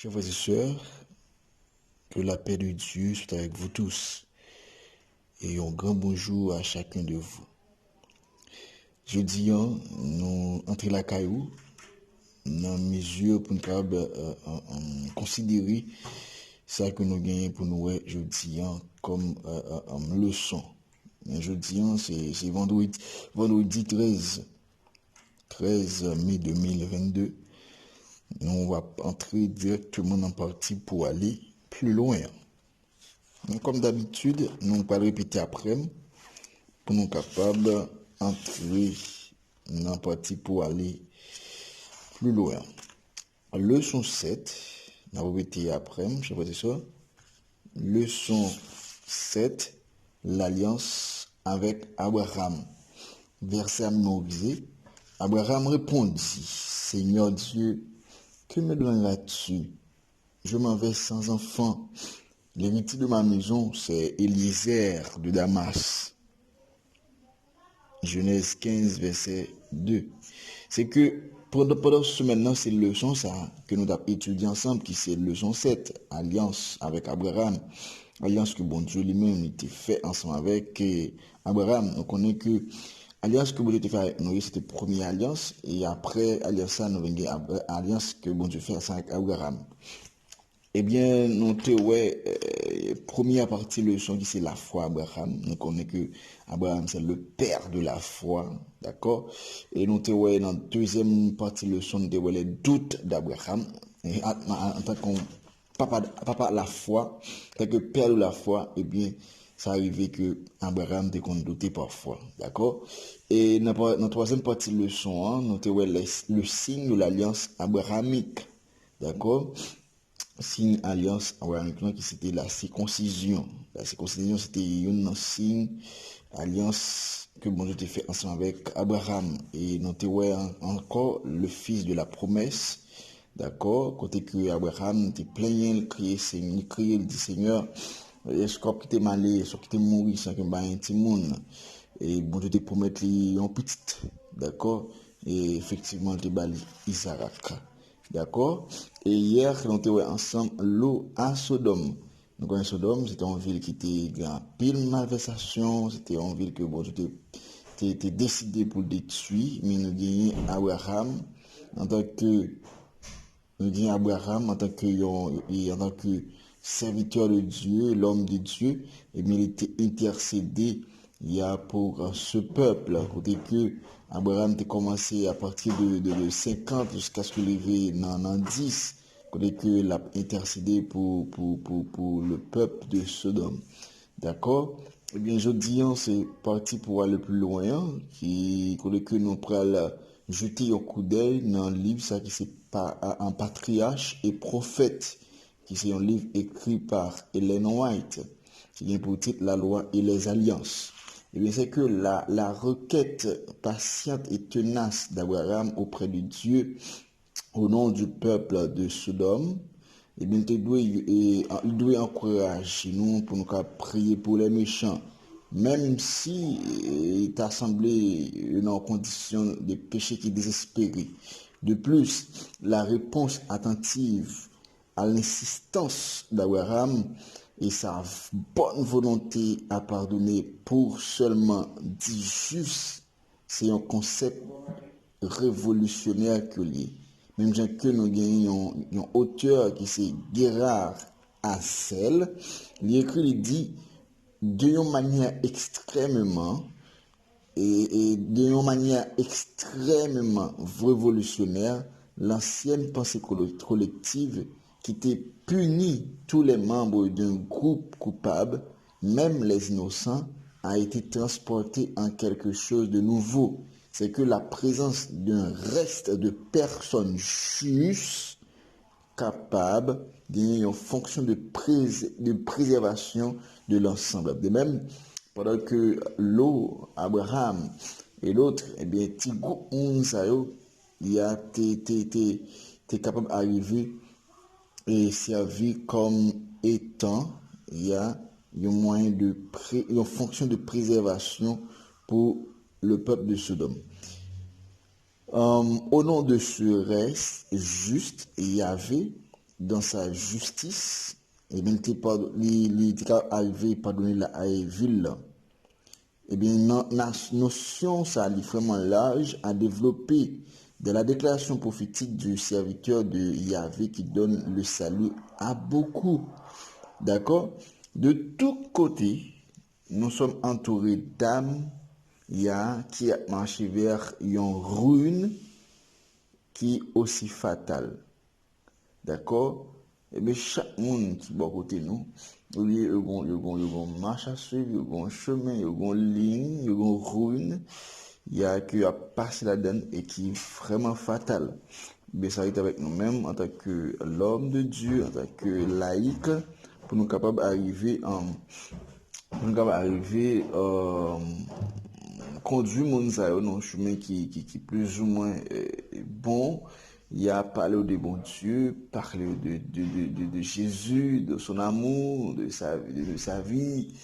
Chers frères et sœurs, que la paix de Dieu soit avec vous tous et un grand bonjour à chacun de vous. Jeudi, nous entrons la caillou dans mesure pour nous capables considérer ça que nous gagnons pour nous jeudi comme leçon. Jeudi, c'est vendredi 13 mai 2022. On va entrer directement dans la partie pour aller plus loin. Donc, comme d'habitude, nous allons répéter après pour nous capables d'entrer dans la partie pour aller plus loin. Leçon 7, nous allons répéter après, je vais ça. Leçon 7, l'alliance avec Abraham. Verset à mémoriser. Abraham répondit, Seigneur Dieu, que me donneras-tu? Je m'en vais sans enfant. L'héritier de ma maison, c'est Eliezer de Damas. Genèse 15, verset 2. C'est que pendant ce maintenant, c'est la leçon ça que nous avons étudié ensemble, qui c'est leçon 7, alliance avec Abraham. Alliance que bon Dieu lui-même était fait ensemble avec Abraham. On connaît que alliance que bon Dieu était fait avec nous, c'était la première alliance. Et après alliance ça, nous avons alliance que bon Dieu fait ensemble avec Abraham. Eh bien, nous première partie de leçon qui c'est la foi Abraham. Nous connaissons que Abraham c'est le père de la foi, d'accord? Et nous dans la deuxième partie de leçon, nous les doutes d'Abraham. En tant que papa de la foi, en tant que père de la foi, eh bien, ça arrivait que Abraham était douté parfois, d'accord? Et dans la troisième partie de leçon, nous le signe de l'alliance abrahamique, d'accord? Signe alliance abrahamique qui c'était la circoncision. La circoncision c'était un signe alliance que bon Dieu a fait ensemble avec Abraham et nous encore le fils de la promesse. D'accord, côté que Abraham était plein crier il dit Seigneur, est-ce que tu es malé, est-ce que tu es mort sans que un petit monde et bon Dieu te promet un petit, d'accord, et effectivement te bali Isaac. D'accord? Et hier, nous étions ensemble l'eau à Sodome. Nous connaissons Sodome, c'était une ville qui était en pile malversation, c'était une ville que bon, était décidé pour détruire, mais nous gagnons Abraham en tant que serviteur de Dieu, l'homme de Dieu, et bien il était intercédé pour ce peuple, côté que Abraham a commencé à partir de 50 jusqu'à ce qu'il arrive dans 10, côté que il a intercédé pour le peuple de Sodome. D'accord? Eh bien, je dis, c'est parti pour aller plus loin, côté que nous prenons jeter un coup d'œil dans le livre, ça qui c'est pas un patriarche et prophète, qui c'est un livre écrit par Ellen White, qui vient pour titre La loi et les alliances. Et bien, c'est que la requête patiente et tenace d'Abraham auprès de Dieu au nom du peuple de Sodome, et bien, il doit encourager nous pour nous prier pour les méchants. Même si il t'a semblé en condition de péché qui désespéré. De plus, la réponse attentive à l'insistance d'Abraham et sa bonne volonté à pardonner pour seulement 10 justes, c'est un concept révolutionnaire que lui. Même que nous gagnons un auteur qui c'est Gérard Hassel, il écrit, il dit, d'une manière extrêmement révolutionnaire, l'ancienne pensée collective qui était punie tous les membres d'un groupe coupable, même les innocents, a été transportée en quelque chose de nouveau. C'est que la présence d'un reste de personnes justes capable d'une fonction de préservation de l'ensemble. De même, pendant que l'eau, Abraham et l'autre, eh bien, Tigou Unsayo, il a été capable d'arriver et servir comme étant, il y a un moyen une fonction de préservation pour le peuple de Sodome. Au nom de ce reste juste, Yahvé dans sa justice, et bien, il était arrivé pardonner la ville. Eh bien, la notion, ça a vraiment large à développer de la déclaration prophétique du serviteur de Yahvé qui donne le salut à beaucoup. D'accord? De tous côtés, nous sommes entourés d'âmes qui a marché vers une ruine qui est aussi fatale. D'accord? Et bien, chaque monde qui est à côté de nous, il y a une marche à suivre, il y a un chemin, il y a une ligne, il y a une ruine, il y a qui a passé là-dedans et qui est vraiment fatal. Mais ça arrive avec nous-mêmes en tant que l'homme de Dieu, en tant que laïc, pour nous capables d'arriver conduire mon dans un chemin qui est plus ou moins bon. Il a parlé de bon Dieu, parlé de Jésus, de son amour, de sa vie,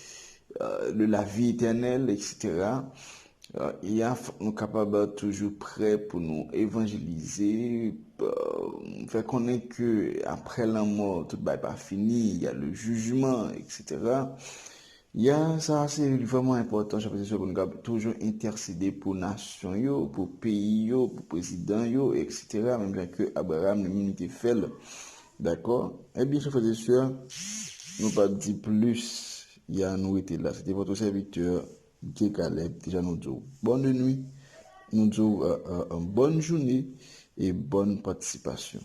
de la vie éternelle, etc. Il a nous capables toujours prêts pour nous évangéliser, faire connaître que après la mort, tout n'est pas fini, il y a le jugement, etc. Ça, c'est vraiment important. Je pense que nous avons toujours intercéder pour nation, yo, pour pays, yo, pour président, yo, etc. Même bien que Abraham ne était fait. D'accord? Eh bien, je faisais sûr, nous pas dit plus. Il y a nous été là. C'était votre serviteur, Guy Caleb. Déjà, nous disons bonne nuit, nous disons bonne journée et bonne participation.